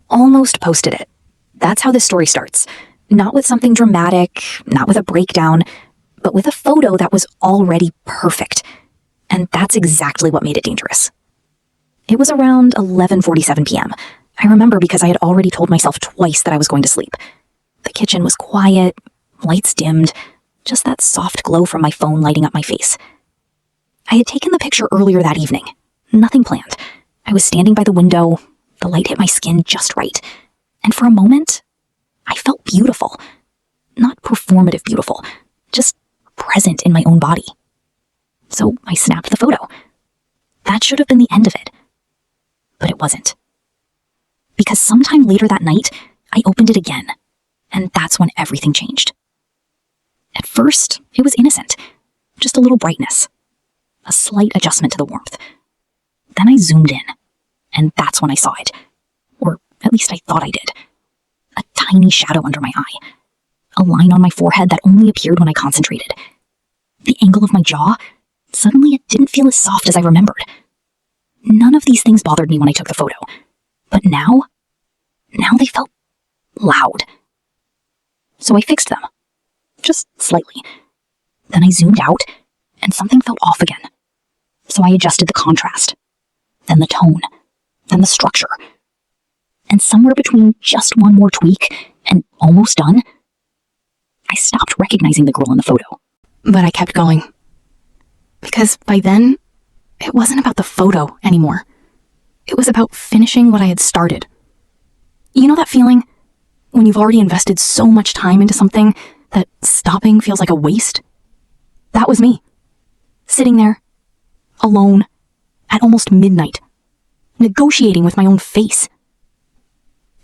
almost posted it. That's how this story starts. Not with something dramatic, not with a breakdown, but with a photo that was already perfect. And that's exactly what made it dangerous. It was around 11:47 p.m. I remember because I had already told myself twice that I was going to sleep. The kitchen was quiet, lights dimmed, just that soft glow from my phone lighting up my face. I had taken the picture earlier that evening. Nothing planned. I was standing by the window, the light hit my skin just right, and for a moment, I felt beautiful. Not performative beautiful, just present in my own body. So I snapped the photo. That should have been the end of it. But it wasn't. Because sometime later that night, I opened it again, and that's when everything changed. At first, it was innocent, just a little brightness, a slight adjustment to the warmth. Then I zoomed in, and that's when I saw it. Or at least I thought I did. A tiny shadow under my eye. A line on my forehead that only appeared when I concentrated. The angle of my jaw, suddenly it didn't feel as soft as I remembered. None of these things bothered me when I took the photo. But now they felt loud. So I fixed them. Just slightly. Then I zoomed out, and something felt off again. So I adjusted the contrast. Then the tone. Then the structure. And somewhere between just one more tweak and almost done, I stopped recognizing the girl in the photo. But I kept going. Because by then, it wasn't about the photo anymore. It was about finishing what I had started. You know that feeling? When you've already invested so much time into something that stopping feels like a waste? That was me. Sitting there, alone, at almost midnight, negotiating with my own face.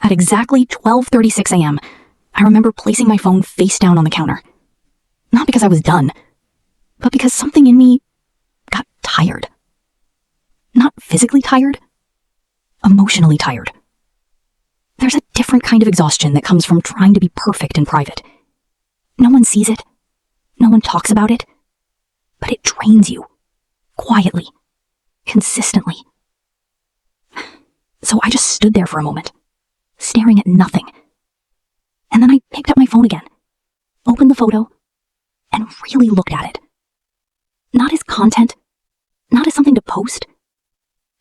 At exactly 12:36 a.m., I remember placing my phone face down on the counter. Not because I was done, but because something in me got tired. Not physically tired, emotionally tired. There's a different kind of exhaustion that comes from trying to be perfect in private. No one sees it, no one talks about it, but it drains you, quietly, consistently. So I just stood there for a moment, staring at nothing. And then I picked up my phone again, opened the photo, and really looked at it. Not as content, not as something to post,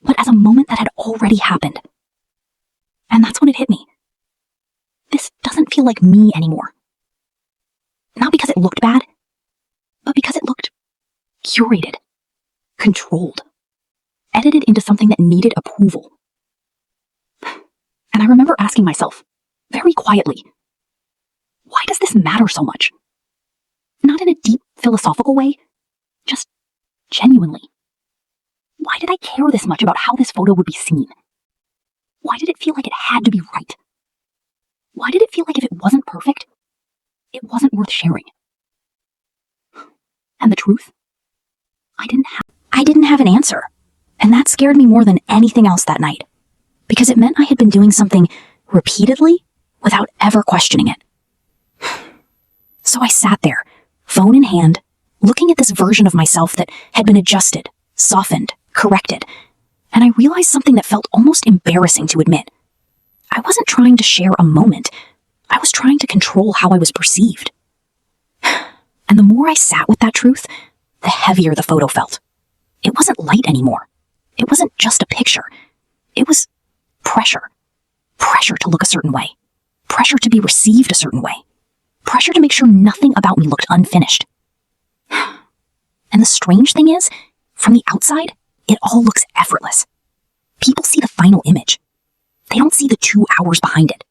but as a moment that had already happened. And that's when it hit me. This doesn't feel like me anymore. Not because it looked bad, but because it looked curated, controlled, edited into something that needed approval. And I remember asking myself, very quietly, why does this matter so much? Not in a deep philosophical way, just genuinely. Why did I care this much about how this photo would be seen? Why did it feel like it had to be right? Why did it feel like if it wasn't perfect, it wasn't worth sharing? And the truth? I didn't have an answer. And that scared me more than anything else that night. Because it meant I had been doing something repeatedly without ever questioning it. So I sat there, phone in hand, looking at this version of myself that had been adjusted, softened, corrected, and I realized something that felt almost embarrassing to admit. I wasn't trying to share a moment. I was trying to control how I was perceived. And the more I sat with that truth, the heavier the photo felt. It wasn't light anymore. It wasn't just a picture. It was pressure. Pressure to look a certain way. Pressure to be received a certain way. Pressure to make sure nothing about me looked unfinished. And the strange thing is, from the outside, it all looks effortless. People see the final image. They don't see the 2 hours behind it.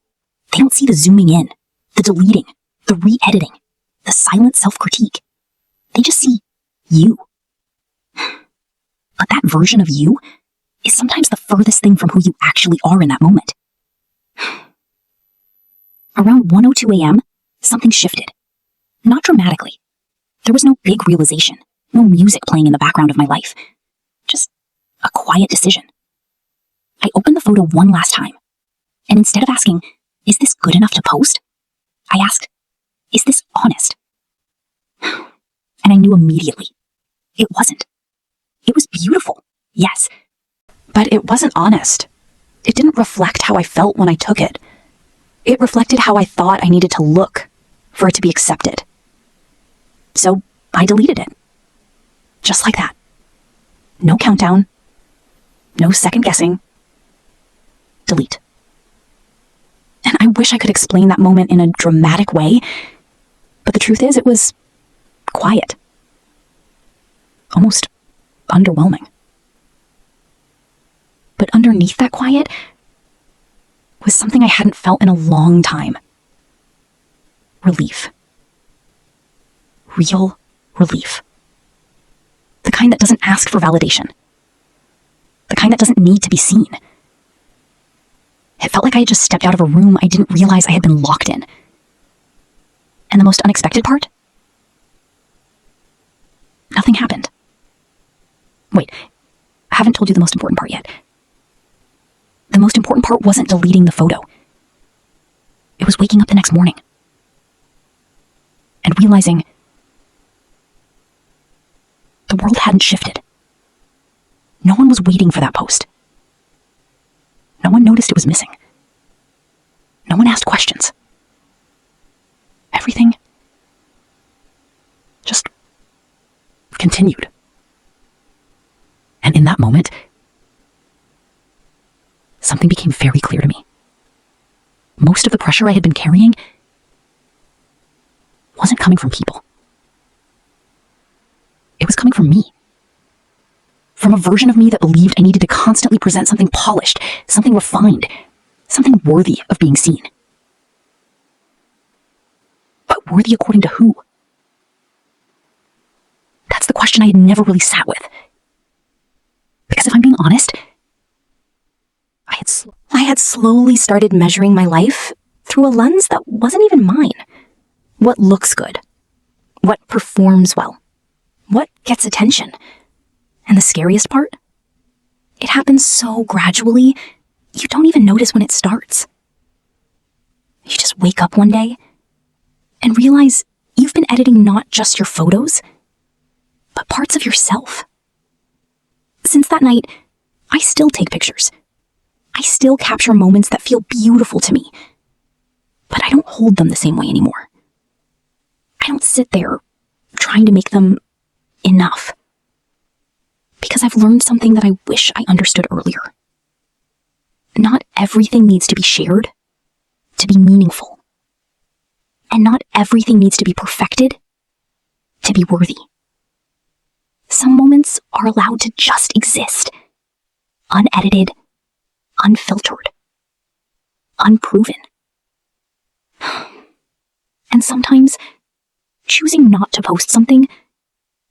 They don't see the zooming in, the deleting, the re-editing, the silent self-critique. They just see you. But that version of you is sometimes the furthest thing from who you actually are in that moment. Around 1:02 a.m., something shifted. Not dramatically. There was no big realization, no music playing in the background of my life. Just a quiet decision. I opened the photo one last time, and instead of asking, is this good enough to post? I asked, is this honest? And I knew immediately. It wasn't. It was beautiful, yes, but it wasn't honest. It didn't reflect how I felt when I took it. It reflected how I thought I needed to look for it to be accepted. So I deleted it. Just like that. No countdown. No second guessing. Delete. And I wish I could explain that moment in a dramatic way, but the truth is it was quiet. Almost underwhelming. But underneath that quiet was something I hadn't felt in a long time. Relief. Real relief. The kind that doesn't ask for validation. The kind that doesn't need to be seen. It felt like I had just stepped out of a room I didn't realize I had been locked in. And the most unexpected part? Nothing happened. Wait, I haven't told you the most important part yet. The most important part wasn't deleting the photo. It was waking up the next morning and realizing the world hadn't shifted. No one was waiting for that post. No one noticed it was missing. No one asked questions. Everything just continued. And in that moment, something became very clear to me. Most of the pressure I had been carrying wasn't coming from people. It was coming from me. From a version of me that believed I needed to constantly present something polished, something refined, something worthy of being seen. But worthy according to who? That's the question I had never really sat with. Because if I'm being honest, I had slowly started measuring my life through a lens that wasn't even mine. What looks good? What performs well? What gets attention? And the scariest part? It happens so gradually, you don't even notice when it starts. You just wake up one day and realize you've been editing not just your photos, but parts of yourself. Since that night, I still take pictures. I still capture moments that feel beautiful to me, but I don't hold them the same way anymore. I don't sit there trying to make them enough. Because I've learned something that I wish I understood earlier. Not everything needs to be shared to be meaningful. And not everything needs to be perfected to be worthy. Some moments are allowed to just exist, unedited, unfiltered, unproven. And sometimes, choosing not to post something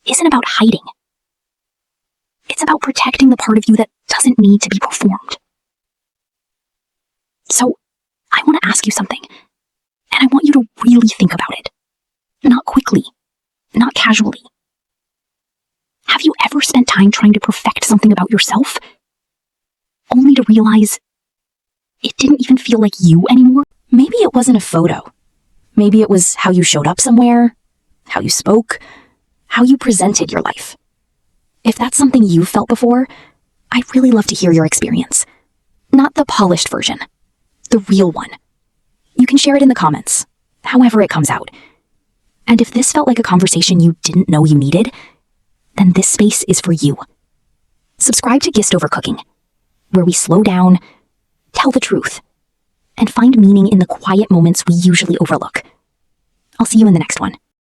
isn't about hiding. It's about protecting the part of you that doesn't need to be performed. So, I want to ask you something, and I want you to really think about it. Not quickly, not casually. Have you ever spent time trying to perfect something about yourself, only to realize it didn't even feel like you anymore? Maybe it wasn't a photo. Maybe it was how you showed up somewhere, how you spoke, how you presented your life. If that's something you've felt before, I'd really love to hear your experience. Not the polished version, the real one. You can share it in the comments, however it comes out. And if this felt like a conversation you didn't know you needed, then this space is for you. Subscribe to GistOver Cooking, where we slow down, tell the truth, and find meaning in the quiet moments we usually overlook. I'll see you in the next one.